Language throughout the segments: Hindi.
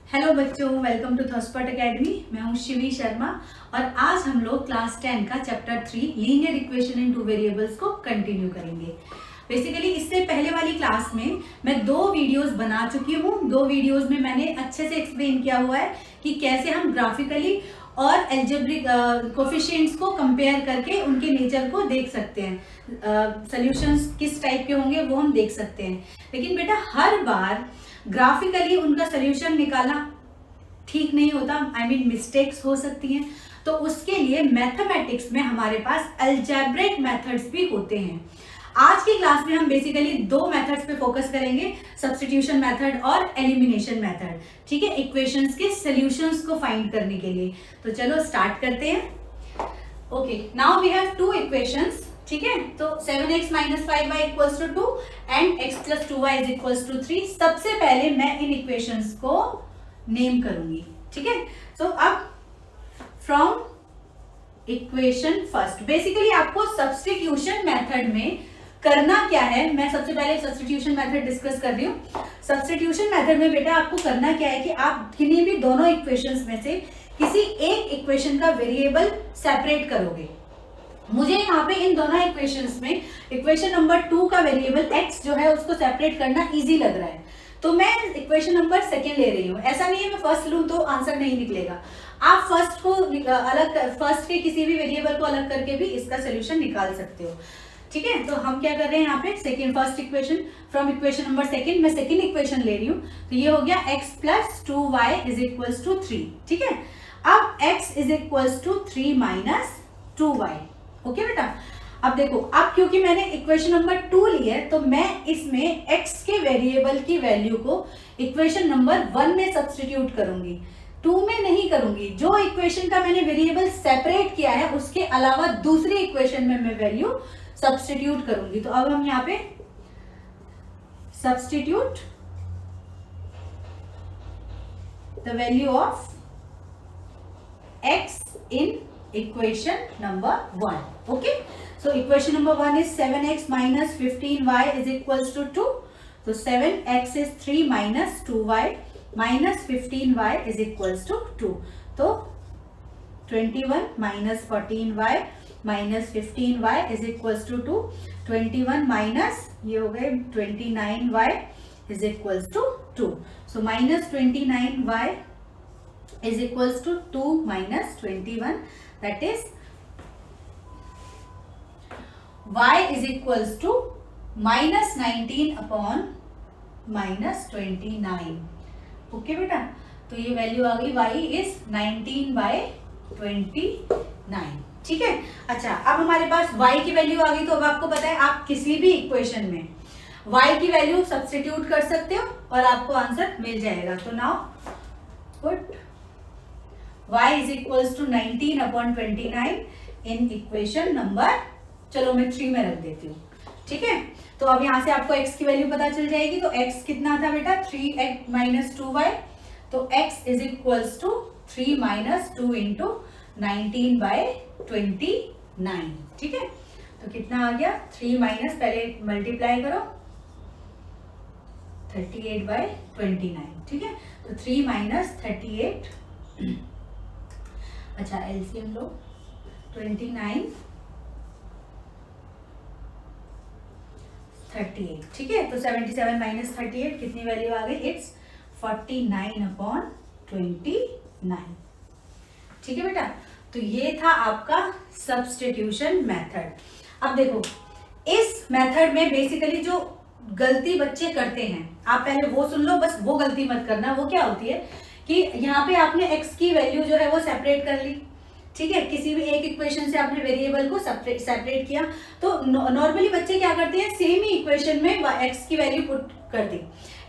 हेलो बच्चों, वेलकम टू थॉटस्पॉट एकेडमी। मैं हूं शिवी शर्मा और आज हम लोग क्लास 10 का chapter 3 linear equation in two variables को कंटिन्यू करेंगे। बेसिकली इससे पहले वाली क्लास में मैं 2 वीडियोस बना चुकी हूं। 2 वीडियोस में मैंने अच्छे से एक्सप्लेन किया हुआ है कि कैसे हम ग्राफिकली और एल्जेब्रिक कोफिशिएंट्स को कंपेयर करके उनके नेचर को देख सकते हैं। सॉल्यूशंस किस टाइप के होंगे वो हम देख सकते हैं। लेकिन बेटा हर बार ग्राफिकली उनका सोल्यूशन निकालना ठीक नहीं होता, मिस्टेक्स हो सकती हैं। तो उसके लिए मैथमेटिक्स में हमारे पास अलजेब्रिक मेथड्स भी होते हैं। आज की क्लास में हम बेसिकली 2 मेथड्स पे फोकस करेंगे, सब्स्टिट्यूशन मेथड और एलिमिनेशन मेथड। ठीक है, इक्वेशंस के सॉल्यूशंस को फाइंड करने के लिए। तो चलो स्टार्ट करते हैं। Okay, now we have 2 equations. ठीक है, तो 7x minus 5y equals to 2 and x plus 2y is equals to 3। सबसे पहले मैं इन इक्वेशंस को नेम करूंगी। ठीक है, तो अब फ्रॉम इक्वेशन फर्स्ट, बेसिकली आपको सब्स्टिट्यूशन मेथड में करना क्या है, मैं सबसे पहले सब्स्टिट्यूशन मेथड डिस्कस कर रही हूँ। सब्स्टिट्यूशन मेथड में बेटा आपको करना क्या है कि आप किन्हीं भी दोनों इक्वेशंस में से किसी एक इक्वेशन का वेरिएबल सेपरेट करोगे। मुझे यहाँ पे इन दोनों इक्वेशंस में इक्वेशन नंबर 2 का वेरिएबल x जो है उसको सेपरेट करना इजी लग रहा है, तो मैं इक्वेशन नंबर 2 ले रही हूँ। ऐसा नहीं है मैं फर्स्ट लूँ तो आंसर नहीं निकलेगा। आप फर्स्ट को अलग, फर्स्ट के किसी भी वेरिएबल को अलग करके भी इसका सोल्यूशन निकाल सकते हो। ठीक है, तो हम क्या कर रहे हैं यहाँ पे first equation from equation number 2 मैं सेकेंड इक्वेशन ले रही हूँ। तो ये हो गया x plus 2y is equals to 3। ठीक है, अब x is equals to 3 minus 2y। Okay बेटा, अब देखो, अब क्योंकि मैंने इक्वेशन नंबर 2 ली है तो मैं इसमें x के वेरिएबल की वैल्यू को इक्वेशन नंबर 1 में सब्स्टिट्यूट करूंगी, 2 में नहीं करूंगी। जो इक्वेशन का मैंने वेरिएबल सेपरेट किया है उसके अलावा दूसरी इक्वेशन में मैं वैल्यू सब्स्टिट्यूट करूंगी। तो अब हम यहाँ पे substitute the value of x in equation number 1. Okay, so equation number 1 is 7x minus 15y is equals to 2. So 7x is 3 minus 2y minus 15y is equals to 2. So 21 minus 14y minus 15y is equals to 2. 21 minus ये हो गए 29y is equals to 2. So minus 29y is equals to 2 minus 21, that is y is equals to minus 19 upon minus 29. Okay बेटा, तो ये वैल्यू आ गई y is 19 by 29। ठीक है, अच्छा अब हमारे पास y की वैल्यू आ गई। तो अब आपको पता है आप किसी भी इक्वेशन में y की वैल्यू सब्स्टिट्यूट कर सकते हो और आपको आंसर मिल जाएगा। तो now put y is equals to 19 upon 29 in equation number, चलो मैं 3 में रख देती हूँ। ठीक है, तो अब यहाँ से आपको x की वैल्यू पता चल जाएगी। तो x कितना था बेटा, 3x minus 2y। तो x is equals to 3 minus 2 into 19 by 29। ठीक है, तो कितना आ गया, 3 माइनस, पहले मल्टीप्लाई करो, 38 by 29। ठीक है, तो 3 माइनस 38, अच्छा एलसीएम लो, 29 38। ठीक है, तो 77 माइनस 38 कितनी वैल्यू आ गई, इट्स 49 अपॉन 29। ठीक है बेटा, तो ये था आपका सब्स्टिट्यूशन मेथड। अब देखो, इस मेथड में बेसिकली जो गलती बच्चे करते हैं, आप पहले वो सुन लो, बस वो गलती मत करना। वो क्या होती है कि यहाँ पे आपने x की वैल्यू जो है वो सेपरेट कर ली। ठीक है, किसी भी एक इक्वेशन से आपने वेरिएबल को सेपरेट किया। तो नॉर्मली बच्चे क्या करते हैं, सेम ही इक्वेशन में x की वैल्यू पुट कर दी।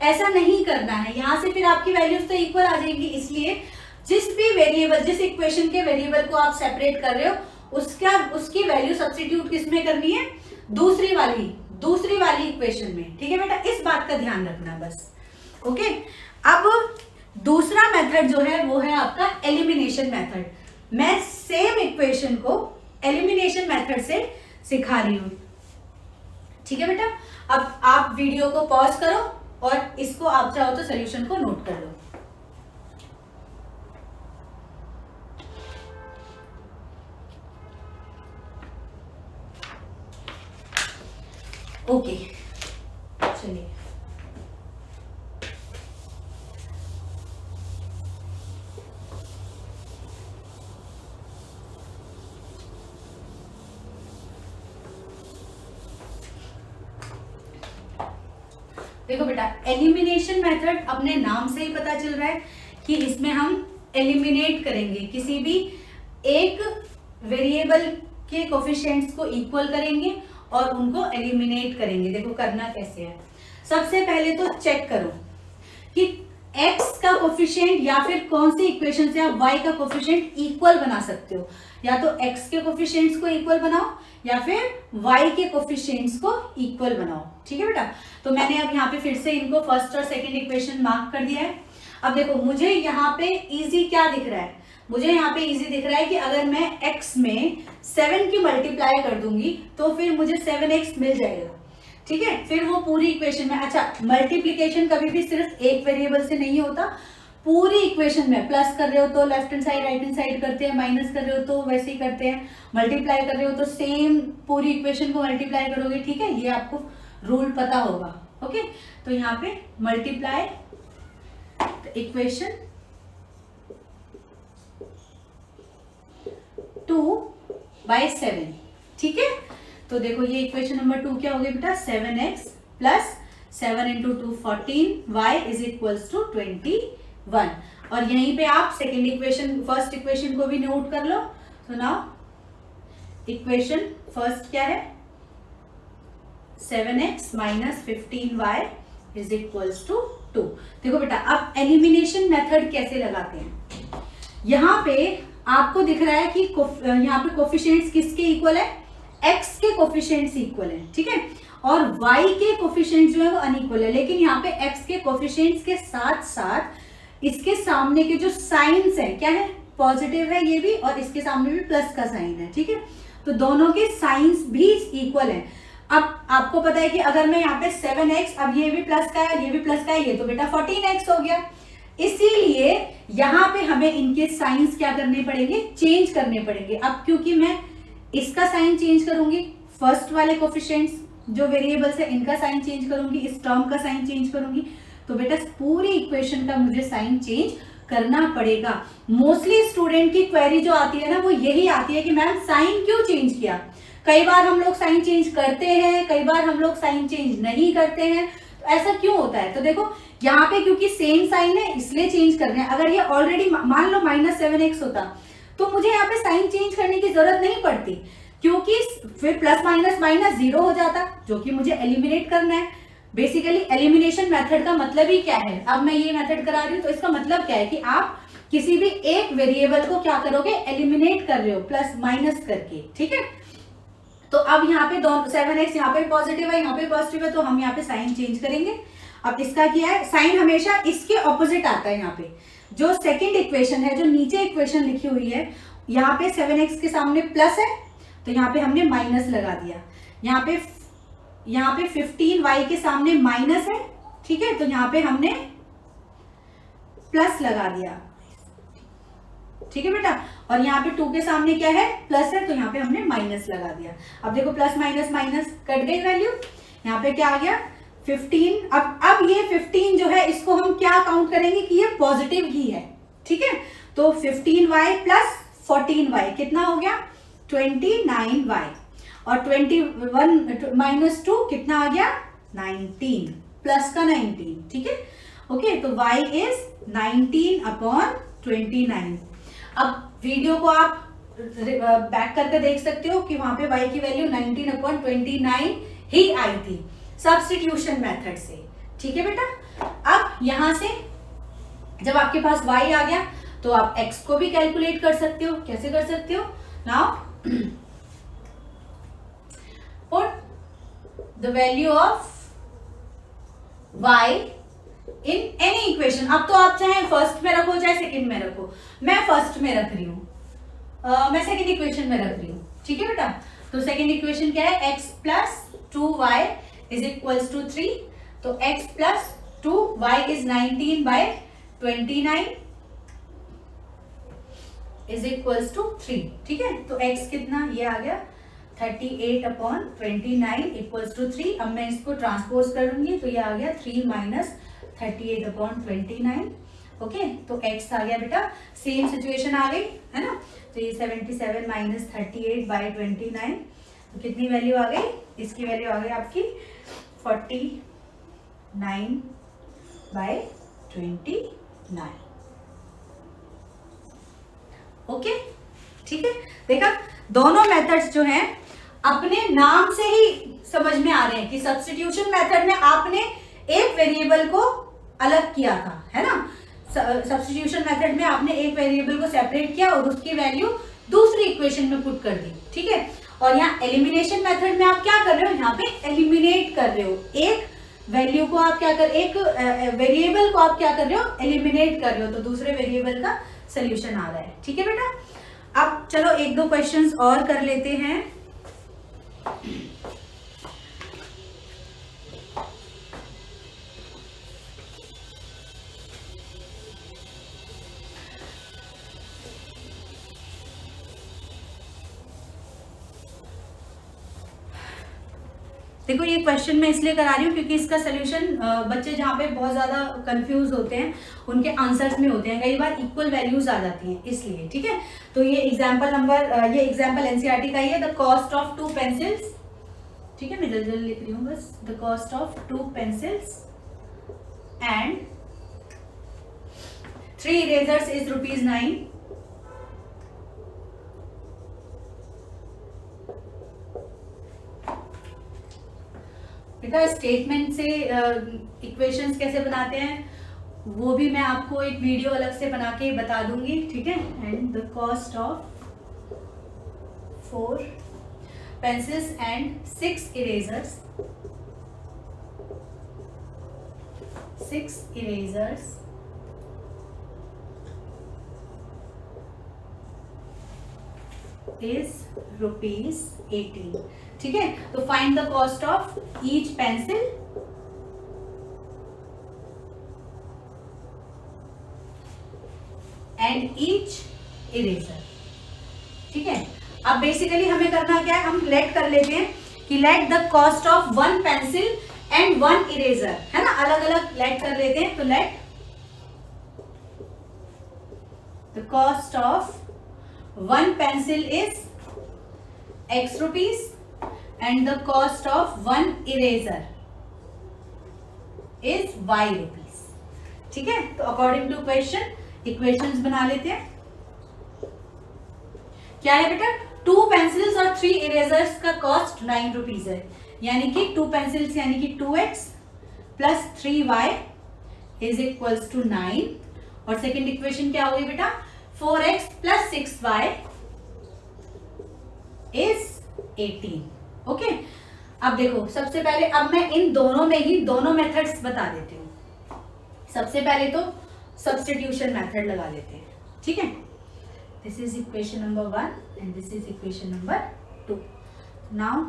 ऐसा नहीं करना है, यहाँ से फिर आपकी वैल्यूज तो इक्वल आ जाएंगी। इसलिए जिस भी वेरिएबल, जिस इक्वेशन के वेरिएबल को आप सेपरेट कर रहे हो उसकी वैल्यू सब्स्टिट्यूट किस में करनी है, दूसरी वाली इक्वेशन में। ठीक है बेटा, इस बात का ध्यान रखना बस। ओके, अब दूसरा मेथड जो है वो है आपका एलिमिनेशन मेथड। मैं सेम इक्वेशन को एलिमिनेशन मेथड से सिखा रही हूं। ठीक है बेटा, अब आप वीडियो को पॉज करो और इसको आप चाहो तो सॉल्यूशन को नोट कर लो। ओके चलिए, देखो बेटा, एलिमिनेशन मेथड अपने नाम से ही पता चल रहा है कि इसमें हम एलिमिनेट करेंगे, किसी भी एक वेरिएबल के कोफिशिएंट्स को इक्वल करेंगे और उनको एलिमिनेट करेंगे। देखो करना कैसे है, सबसे पहले तो चेक करो कि x का कोफिशिएंट या फिर कौन सी इक्वेशन से आप y का कोफिशिएंट इक्वल बना सकते हो। या तो x के कोफिशिएंट्स को इक्वल बनाओ या फिर y के कोफिशिएंट्स को इक्वल बनाओ। ठीक है बेटा, तो मैंने अब यहाँ पे फिर से इनको फर्स्ट और सेकंड इक्वेशन मार्क कर दिया है। अब देखो मुझे यहाँ पे इजी क्या दिख रहा है, मुझे यहाँ पे इजी दिख रहा है कि अगर मैं x में 7 की मल्टीप्लाई कर दूंगी तो फिर मुझे 7x मिल जाएगा। ठीक है, फिर वो पूरी इक्वेशन में, अच्छा मल्टीप्लीकेशन कभी भी सिर्फ एक वेरिएबल से नहीं होता, पूरी इक्वेशन में प्लस कर रहे हो तो left hand side right hand side करते हैं, माइनस कर रहे हो तो वैसे ही करते हैं, मल्टीप्लाई कर रहे हो तो सेम पूरी इक्वेशन को मल्टीप्लाई करोगे। ठीक है, ये आपको रूल पता होगा। ओके, तो यहाँ पे मल्टीप्लाई इक्वेशन 2/7। ठीक है, तो देखो ये इक्वेशन नंबर 2 क्या हो गया बेटा, 7x plus 7 into 2 14, y is equals to 21। और यहीं पे आप सेकेंड इक्वेशन फर्स्ट इक्वेशन को भी नोट कर लो। तो नाउ इक्वेशन फर्स्ट क्या है, 7x minus 15y is equals to 2। देखो बेटा, अब एलिमिनेशन मेथड कैसे लगाते हैं, यहाँ पे आपको दिख रहा है कि यहाँ पे कोफिशिएंट्स किसके इक्वल है, x के कोफिशिएंट्स इक्वल है। ठीक है, और y के कोफिशिएंट्स जो है वो अनइक्वल है, लेकिन यहाँ पे x के कोफिशिएंट्स के साथ साथ इसके सामने के जो साइंस है क्या है, पॉजिटिव है ये भी, और इसके सामने भी प्लस का साइन है। ठीक है, तो दोनों के साइंस भी इक्वल है। अब आपको पता है कि अगर मैं यहाँ पे 7x, अब ये भी प्लस का है ये भी प्लस का है, ये तो बेटा 14x हो गया। इसीलिए यहाँ पे हमें इनके साइंस क्या करने पड़ेंगे, चेंज करने पड़ेंगे। अब क्योंकि मैं इसका साइन चेंज करूंगी, फर्स्ट वाले कोफिशिएंट्स जो वेरिएबल्स है इनका साइन चेंज करूंगी, इस टर्म का साइन चेंज करूंगी, तो बेटा पूरी इक्वेशन का मुझे साइन चेंज करना पड़ेगा। मोस्टली स्टूडेंट की क्वेरी जो आती है ना वो यही आती है कि मैम साइन क्यों चेंज किया। कई बार हम लोग साइन चेंज करते हैं, कई बार हम लोग साइन चेंज नहीं करते हैं, तो ऐसा क्यों होता है। तो देखो यहाँ पे क्योंकि सेम साइन है इसलिए चेंज कर रहे हैं। अगर ये ऑलरेडी मान लो -7x होता तो मुझे यहाँ पे साइन चेंज करने की जरूरत नहीं पड़ती, क्योंकि फिर प्लस माइनस माइनस 0 हो जाता, जो कि मुझे एलिमिनेट करना है। बेसिकली एलिमिनेशन मेथड का मतलब ही क्या है, अब मैं ये मेथड करा रही हूँ तो इसका मतलब क्या है कि आप किसी भी एक वेरिएबल को क्या करोगे, एलिमिनेट कर रहे हो प्लस माइनस करके। ठीक है, तो अब यहाँ पे 7x यहाँ पे पॉजिटिव है यहाँ पे पॉजिटिव है, तो हम यहाँ पे साइन चेंज करेंगे। अब इसका क्या है, साइन हमेशा इसके ऑपोजिट आता है। यहाँ पे जो सेकंड इक्वेशन है, जो नीचे इक्वेशन लिखी हुई है, यहाँ पे 7x के सामने प्लस है तो यहाँ पे हमने माइनस लगा दिया। यहाँ पे 15y के सामने माइनस है, ठीक है, तो यहाँ पे हमने प्लस लगा दिया। ठीक है बेटा, और यहाँ पे 2 के सामने क्या है, प्लस है, तो यहाँ पे हमने माइनस लगा दिया। अब देखो प्लस माइनस माइनस कट गई वैल्यू, यहाँ पे क्या आ गया 15। अब ये 15 जो है इसको हम क्या काउंट करेंगे कि ये पॉजिटिव ही है। ठीक है, तो 15y प्लस 14y कितना हो गया 29y, और 21 माइनस 2 कितना आ गया 19, प्लस का 19। ठीक है, ओके, तो y इज 19/29। अब वीडियो को आप बैक करके देख सकते हो कि वहां पे y की वैल्यू 19/29 ही आई थी सब्स्टिट्यूशन मेथड से। ठीक है बेटा, अब यहां से जब आपके पास y आ गया तो आप x को भी कैलकुलेट कर सकते हो। कैसे कर सकते हो, now put the value of y in any equation. अब तो आप चाहे फर्स्ट में रखो चाहे सेकंड में रखो, मैं फर्स्ट में रख रही हूँ, मैं सेकंड इक्वेशन में रख रही हूँ। ठीक है बेटा, तो सेकंड इक्वेशन क्या है, x plus 2y is equals to 3, तो x plus 2y is 19/29 is equals to 3। ठीक है, तो x कितना, ये आ गया 38/29 इक्वल्स टू 3। अब मैं इसको ट्रांसपोज करूंगी तो ये आ गया 3 माइनस 38/29। ओके, तो x आ गया बेटा, सेम सिचुएशन आ गई है ना। तो ये 77 माइनस 38/29, तो कितनी वैल्यू आ गई, इसकी वैल्यू आ गई आपकी 49/29। ओके, ठीक है। देखा, दोनों मेथड्स जो हैं अपने नाम से ही समझ में आ रहे हैं कि सब्स्टिट्यूशन मेथड में आपने एक वेरिएबल को अलग किया था, है ना। सब्स्टिट्यूशन मेथड में आपने एक वेरिएबल को सेपरेट किया और उसकी वैल्यू दूसरी इक्वेशन में पुट कर दी, ठीक है। और यहाँ एलिमिनेशन मेथड में आप क्या कर रहे हो, यहाँ पे एलिमिनेट कर रहे हो, एक वैल्यू को आप क्या कर, एक वेरिएबल को आप क्या कर रहे हो, एलिमिनेट कर रहे हो, तो दूसरे वेरिएबल का सोल्यूशन आ रहा है, ठीक है बेटा। अब चलो एक दो क्वेश्चंस और कर लेते हैं। देखो, ये क्वेश्चन मैं इसलिए करा रही हूँ क्योंकि इसका सोल्यूशन बच्चे जहाँ पे बहुत ज्यादा कंफ्यूज होते हैं उनके आंसर्स में होते हैं, कई बार इक्वल वैल्यूज आ जाती हैं, इसलिए, ठीक है। तो ये एग्जांपल नंबर, ये एग्जांपल एनसीईआरटी का ही है, द कॉस्ट ऑफ 2 पेंसिल्स, ठीक है, मैं जल्दी जल्दी लिख रही हूँ बस। The cost of 2 pencils and 3 erasers is ₹9। बेटा, स्टेटमेंट से इक्वेशंस कैसे बनाते हैं वो भी मैं आपको एक वीडियो अलग से बना के बता दूंगी, ठीक है। And the cost of 4 pencils and 6 erasers is ₹18, ठीक है। तो find the cost of each pencil and each eraser, ठीक है। अब बेसिकली हमें करना क्या है, हम लेट कर लेते हैं कि let the cost of 1 pencil and 1 eraser, है ना, अलग अलग लेट कर लेते हैं। तो let the cost of 1 pencil is X rupees and the cost of 1 eraser is Y rupees, ठीक है। तो अकॉर्डिंग टू क्वेश्चन इक्वेशंस बना लेते हैं। क्या है बेटा, 2 पेंसिल्स और 3 इरेजर्स का कॉस्ट 9 रुपीज है, यानी कि 2 पेंसिल्स यानी कि 2x plus 3y is equals to 9। और सेकेंड इक्वेशन क्या होगी बेटा, 4x plus 6y is 18। Okay, अब देखो, सबसे पहले अब मैं इन दोनों में ही दोनों मेथड्स बता देती हूँ। सबसे पहले तो सब्स्टिट्यूशन मेथड लगा लेते हैं, ठीक है। This is equation number 1 and this is equation number 2। Now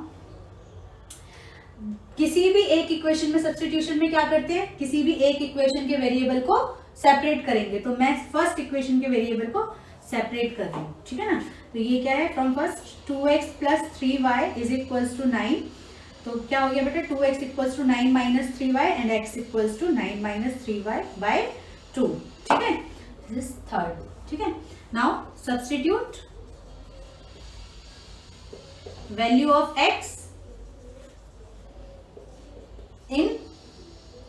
किसी भी एक इक्वेशन में सब्स्टिट्यूशन में क्या करते हैं, किसी भी एक इक्वेशन के वेरिएबल को सेपरेट करेंगे। तो मैं फर्स्ट इक्वेशन के वेरिएबल को सेपरेट कर रही हूँ, ठीक है ना। तो ये क्या है, from first 2x plus 3y is equals to 9। तो क्या हो गया बेटा, 2x equals to 9 minus 3y and x equals to 9 minus 3y by 2, ठीक है। दिस इज थर्ड, ठीक है। Now substitute value of x in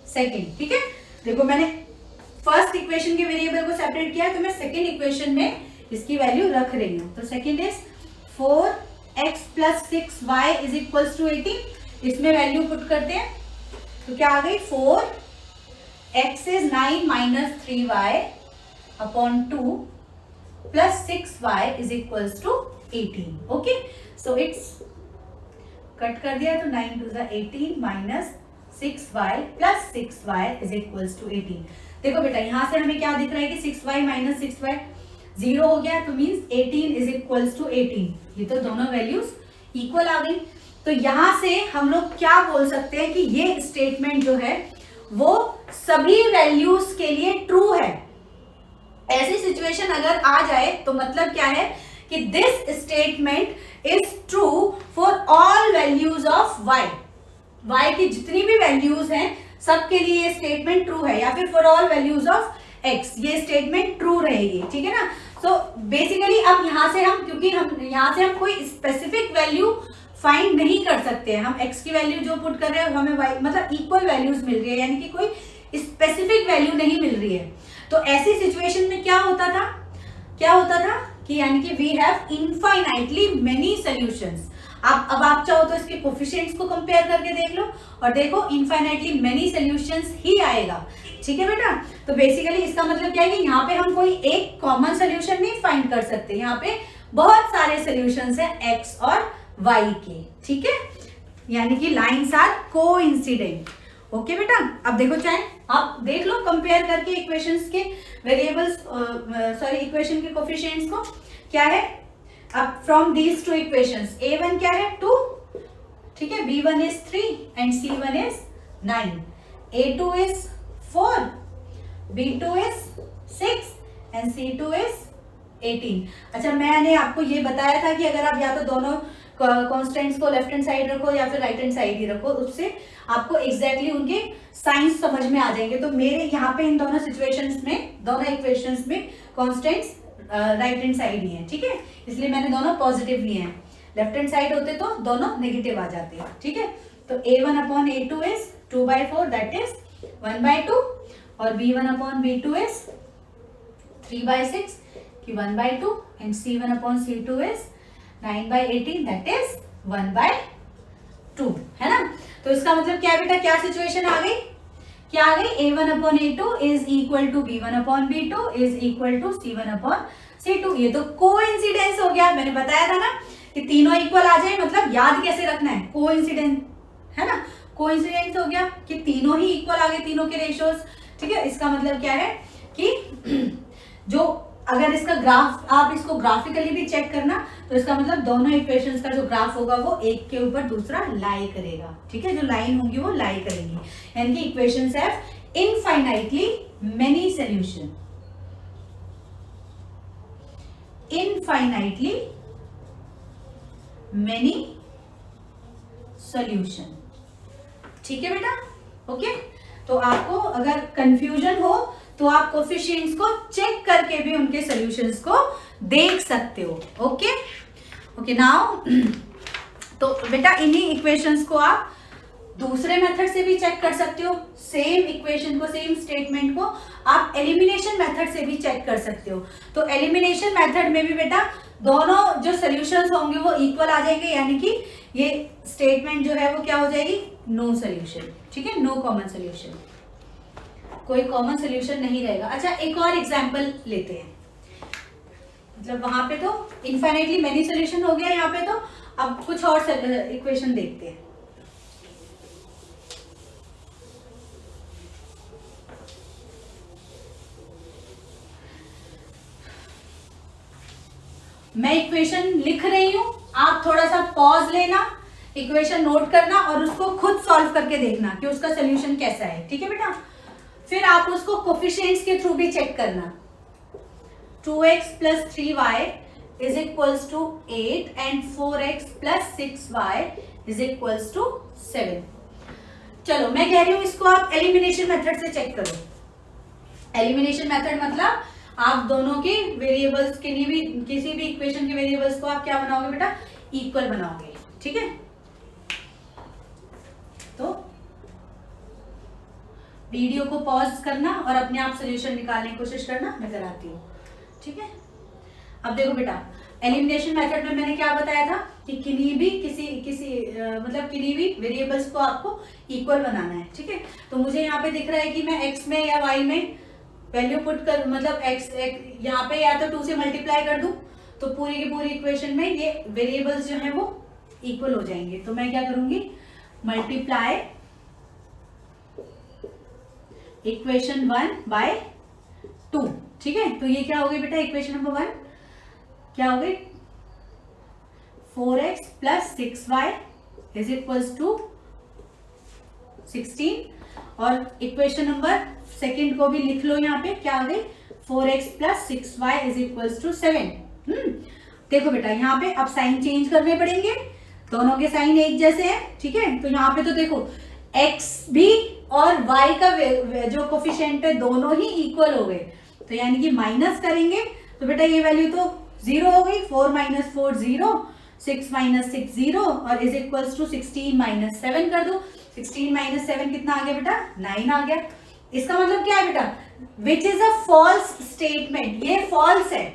second, ठीक है। देखो, मैंने फर्स्ट इक्वेशन के वेरिएबल को सेपरेट किया है, तो मैं सेकेंड इक्वेशन में इसकी वैल्यू रख रही हूं। तो second is 4x plus 6y is equals to 18। इसमें वैल्यू पुट करते हैं तो क्या आ गई, 4x is 9 minus 3y upon 2 plus 6y is equals to 18। Okay, so it's cut कर दिया तो 9 to the 18 minus 6y plus 6y is equals to 18। देखो बेटा, यहां से हमें क्या दिख रहा है कि 6y माइनस 6y 0 हो गया, तो मींस 18 इज इक्वल्स टू 18। ये तो दोनों वैल्यूज इक्वल आ गई। तो यहां से हम लोग क्या बोल सकते हैं कि ये स्टेटमेंट जो है वो सभी वैल्यूज के लिए ट्रू है। ऐसी सिचुएशन अगर आ जाए तो मतलब क्या है कि this statement is true for all values of Y, Y की जितनी भी वैल्यूज हैं सबके लिए ये स्टेटमेंट ट्रू है, या फिर for all values of x ये स्टेटमेंट ट्रू रहेगी, ठीक है ना। सो बेसिकली अब यहां से हम, क्योंकि हम यहां से हम कोई स्पेसिफिक वैल्यू फाइंड नहीं कर सकते हैं, हम x की वैल्यू जो पुट कर रहे हैं हमें y मतलब इक्वल वैल्यूज मिल रही है, यानी कि कोई स्पेसिफिक वैल्यू नहीं मिल रही है। तो ऐसी सिचुएशन में क्या होता था कि यानी कि we have infinitely many solutions. अब आप चाहो तो इसके कोफिशिएंट्स को कंपेयर करके देख लो और देखो इनफाइनाइटली मेनी सॉल्यूशंस ही आएगा, ठीक है बेटा। तो बेसिकली इसका मतलब क्या है कि यहाँ पे हम कोई एक कॉमन सॉल्यूशन नहीं फाइंड कर सकते, यहाँ पे बहुत सारे सॉल्यूशंस हैं x और y के, ठीक है, यानी कि लाइंस आर कोइंसिडेंट। ओके बेटा, अब देखो चाहे आप देख लो कंपेयर करके इक्वेशंस के वेरिएबल्स इक्वेशन के कोफिशिएंट्स को, क्या है। अब from these two equations a1 क्या है 2, ठीक है, b1 is 3 and c1 is 9, a2 is 4, b2 is 6 and c2 is 18। अच्छा, मैंने आपको ये बताया था कि अगर आप या तो दोनों कॉन्स्टेंट्स को लेफ्ट हैंड साइड रखो या फिर राइट हैंड साइड ही रखो, उससे आपको एग्जैक्टली उनके साइंस समझ में आ जाएंगे। तो मेरे यहाँ पे इन दोनों सिचुएशंस में, दोनों इक्वेशंस में कॉन्स्टेंट्स राइट हैंड साइड ही हैं, ठीक है, इसलिए मैंने दोनों पॉजिटिव लिए हैं। लेफ्ट हैंड साइड होते तो दोनों नेगेटिव आ जाते हैं, ठीक है। तो a1 upon a2 is 2/4 that is 1/2 और b1 अपॉन b2 इज 3/6 कि 1/2 and c1 upon c2 is 9/18 that is 1/2, है ना। तो इसका मतलब क्या बेटा, क्या सिचुएशन आ गई, क्या आ गई, a1 upon a2 is equal to b1 upon b2 is equal to c1 upon c2। ये तो कोइंसिडेंस हो गया, मैंने बताया था ना कि तीनों इक्वल आ जाए, मतलब याद कैसे रखना है, कोइंसिडेंस, है ना, कोइंसिडेंस हो गया कि तीनों ही इक्वल आ गए, तीनों के रेशियोज, ठीक है। इसका मतलब क्या है कि जो अगर इसका ग्राफ, आप इसको ग्राफिकली भी चेक करना, तो इसका मतलब दोनों इक्वेशंस का जो ग्राफ होगा वो एक के ऊपर दूसरा लाई करेगा, ठीक है, जो लाइन होंगी वो लाई करेंगी, यानी कि equations have infinitely many solution, infinitely many solution, ठीक है बेटा। ओके, तो आपको अगर कंफ्यूजन हो तो आप कोफिशिएंट्स को चेक करके भी उनके सॉल्यूशंस को देख सकते हो। ओके ओके, नाउ तो बेटा इन्हीं इक्वेशंस को आप दूसरे मेथड से भी चेक कर सकते हो, सेम इक्वेशन को, सेम स्टेटमेंट को आप एलिमिनेशन मेथड से भी चेक कर सकते हो। तो एलिमिनेशन मेथड में भी बेटा दोनों जो सॉल्यूशंस होंगे वो इक्वल आ जाएंगे, यानी कि ये स्टेटमेंट जो है वो क्या हो जाएगी, नो सॉल्यूशन, ठीक है, नो कॉमन सॉल्यूशन, कोई कॉमन सॉल्यूशन नहीं रहेगा। अच्छा, एक और एग्जांपल लेते हैं, मतलब वहां पे तो इनफाइनाइटली मेनी सॉल्यूशन हो गया, यहाँ पे तो अब कुछ और इक्वेशन देखते हैं। मैं इक्वेशन लिख रही हूं, आप थोड़ा सा पॉज लेना, इक्वेशन नोट करना और उसको खुद सॉल्व करके देखना कि उसका सोल्यूशन कैसा है, ठीक है बेटा। फिर आप उसको कोफिशिएंट्स के थ्रू भी चेक करना। 2x plus 3y is equals to 8 and 4x plus 6y is equals to 7। चलो, मैं कह रही हूं इसको आप एलिमिनेशन मेथड से चेक करो। एलिमिनेशन मेथड मतलब आप दोनों के वेरिएबल्स के लिए भी, किसी भी इक्वेशन के वेरिएबल्स को आप क्या बनाओगे बेटा, इक्वल बनाओगे, ठीक है। तो वीडियो को पॉज करना और अपने आप सोल्यूशन निकालने की कोशिश करना, मैं कराती हूँ, ठीक है। अब देखो बेटा, एलिमिनेशन मेथड में मैंने क्या बताया था कि किन्हीं भी मतलब किन्हीं भी वेरिएबल्स को आपको इक्वल बनाना है, ठीक है। तो मुझे यहाँ पे दिख रहा है कि मैं x में या y में वैल्यू पुट कर, मतलब x यहाँ पे या तो 2 से मल्टीप्लाई कर दूं तो पूरी की पूरी इक्वेशन में ये वेरिएबल्स जो है वो इक्वल हो जाएंगे। तो मैं क्या करूंगी, मल्टीप्लाई इक्वेशन 1 बाय 2, ठीक है। तो ये क्या हो गई बेटा, इक्वेशन नंबर 1 क्या हो गई, 4x plus 6y is equals to 16। और इक्वेशन नंबर सेकंड को भी लिख लो, यहाँ पे क्या आ गई, 4x plus 6y is equals to 7। देखो बेटा यहाँ पे अब साइन चेंज करने पड़ेंगे, दोनों के साइन एक जैसे हैं, ठीक है। तो यहाँ पे तो देखो x भी और y का जो कोफिशिएंट है दोनों ही इक्वल हो गए, तो यानी कि माइनस करेंगे तो बेटा ये वैल्यू तो 0 हो गई, 4 - 4 0, 6 - 6 0 और इज इक्वल्स टू 16 - 7 कर दो। 16 - 7 कितना आ गया बेटा? 9 आ गया। इसका मतलब क्या है बेटा? Which is a false statement, ये फॉल्स है,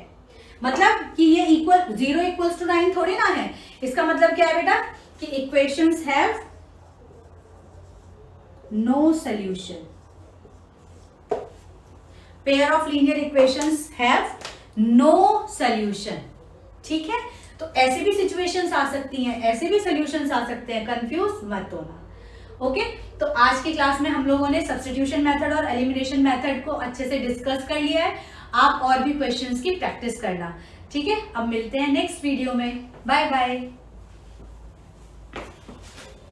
मतलब कि ये इक्वल 0 इक्वल्स टू 9 थोड़ी ना है। इसका मतलब क्या है बेटा कि equations have no solution, pair of linear equations have no solution, ठीक है। तो ऐसे भी सिचुएशंस आ सकती हैं, ऐसे भी सॉल्यूशंस आ सकते हैं, कंफ्यूज मत होना। ओके, तो आज की क्लास में हम लोगों ने सब्स्टिट्यूशन मेथड और एलिमिनेशन मेथड को अच्छे से डिस्कस कर लिया है। आप और भी क्वेश्चंस की प्रैक्टिस करना, ठीक है। अब मिलते हैं नेक्स्ट वीडियो में, बाय बाय।